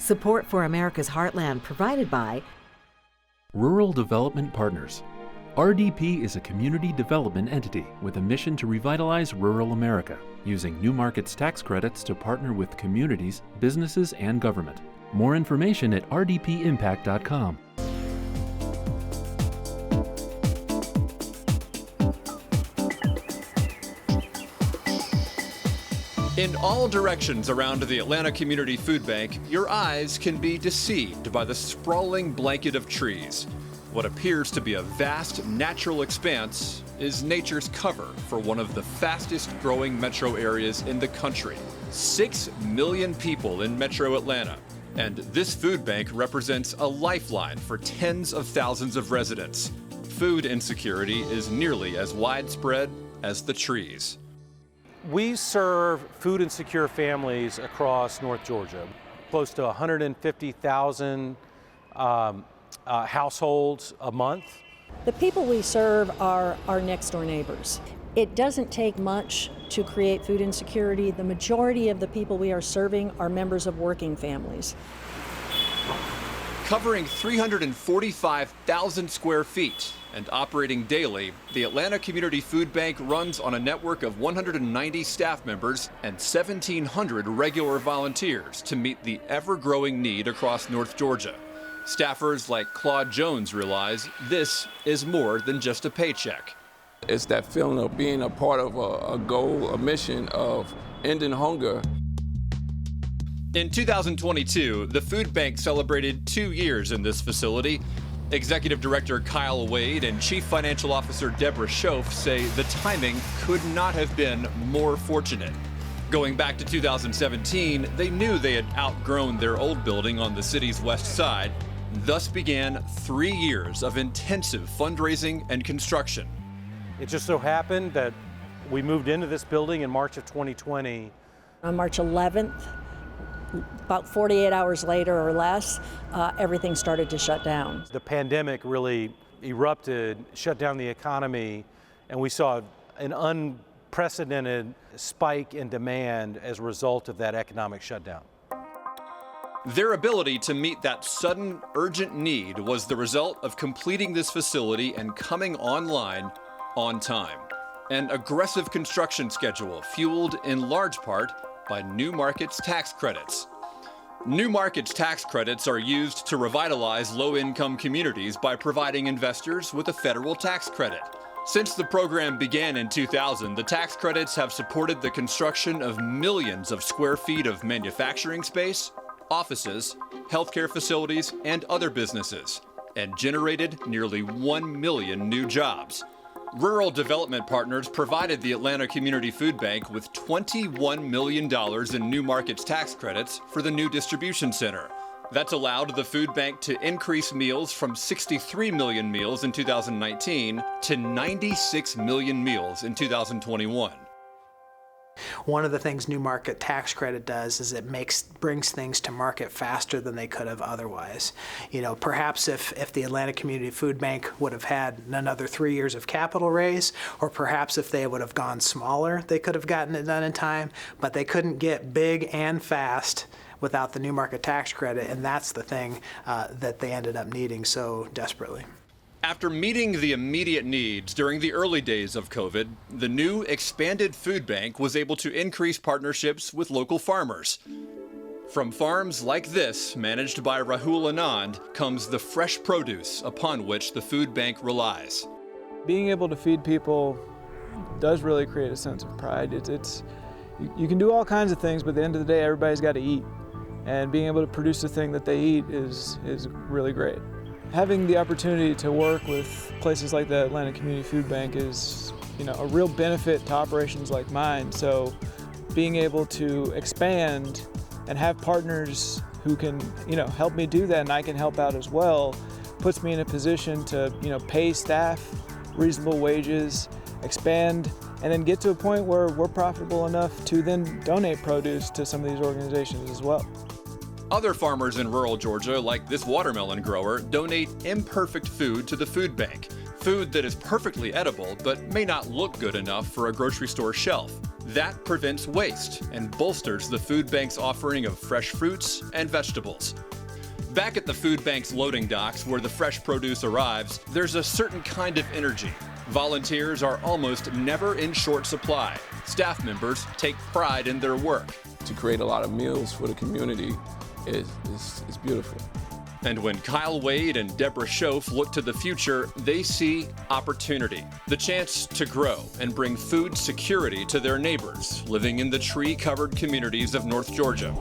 Support for America's Heartland provided by Rural Development Partners. RDP is a community development entity with a mission to revitalize rural America, using New Markets tax credits to partner with communities, businesses, and government. More information at rdpimpact.com. In all directions around the Atlanta Community Food Bank, your eyes can be deceived by the sprawling blanket of trees. What appears to be a vast natural expanse is nature's cover for one of the fastest growing metro areas in the country. 6 million people in metro Atlanta. And this food bank represents a lifeline for tens of thousands of residents. Food insecurity is nearly as widespread as the trees. We serve food insecure families across North Georgia, close to 150,000 households a month. The people we serve are our next door neighbors. It doesn't take much to create food insecurity. The majority of the people we are serving are members of working families. Covering 345,000 square feet and operating daily, the Atlanta Community Food Bank runs on a network of 190 staff members and 1,700 regular volunteers to meet the ever-growing need across North Georgia. Staffers like Claude Jones realize this is more than just a paycheck. It's that feeling of being a part of a goal, a mission of ending hunger. In 2022, the food bank celebrated 2 years in this facility. Executive Director Kyle Wade and Chief Financial Officer Deborah Schoaf say the timing could not have been more fortunate. Going back to 2017, they knew they had outgrown their old building on the city's west side. Thus began 3 years of intensive fundraising and construction. It just so happened that we moved into this building in March of 2020. On March 11th, about 48 hours later or less, everything started to shut down. The pandemic really erupted, shut down the economy, and we saw an unprecedented spike in demand as a result of that economic shutdown. Their ability to meet that sudden, urgent need was the result of completing this facility and coming online on time. An aggressive construction schedule fueled in large part by New Markets tax credits. New Markets tax credits are used to revitalize low-income communities by providing investors with a federal tax credit. Since the program began in 2000, the tax credits have supported the construction of millions of square feet of manufacturing space, offices, healthcare facilities, and other businesses, and generated nearly 1 million new jobs. Rural Development Partners provided the Atlanta Community Food Bank with $21 million in New Markets tax credits for the new distribution center. That's allowed the food bank to increase meals from 63 million meals in 2019 to 96 million meals in 2021. One of the things New Market tax credit does is it brings things to market faster than they could have otherwise. You know, perhaps if the Atlanta Community Food Bank would have had another 3 years of capital raise, or perhaps if they would have gone smaller, they could have gotten it done in time, but they couldn't get big and fast without the New Market tax credit, and that's the thing that they ended up needing so desperately. After meeting the immediate needs during the early days of COVID, the new expanded food bank was able to increase partnerships with local farmers. From farms like this, managed by Rahul Anand, comes the fresh produce upon which the food bank relies. Being able to feed people does really create a sense of pride. You can do all kinds of things, but at the end of the day, everybody's got to eat. And being able to produce the thing that they eat is really great. Having the opportunity to work with places like the Atlanta Community Food Bank is, a real benefit to operations like mine. So being able to expand and have partners who can, help me do that and I can help out as well, puts me in a position to, pay staff reasonable wages, expand, and then get to a point where we're profitable enough to then donate produce to some of these organizations as well. Other farmers in rural Georgia, like this watermelon grower, donate imperfect food to the food bank. Food that is perfectly edible, but may not look good enough for a grocery store shelf. That prevents waste and bolsters the food bank's offering of fresh fruits and vegetables. Back at the food bank's loading docks where the fresh produce arrives, there's a certain kind of energy. Volunteers are almost never in short supply. Staff members take pride in their work. To create a lot of meals for the community is beautiful. And when Kyle Wade and Deborah Schoaf look to the future, they see opportunity, the chance to grow and bring food security to their neighbors living in the tree-covered communities of North Georgia.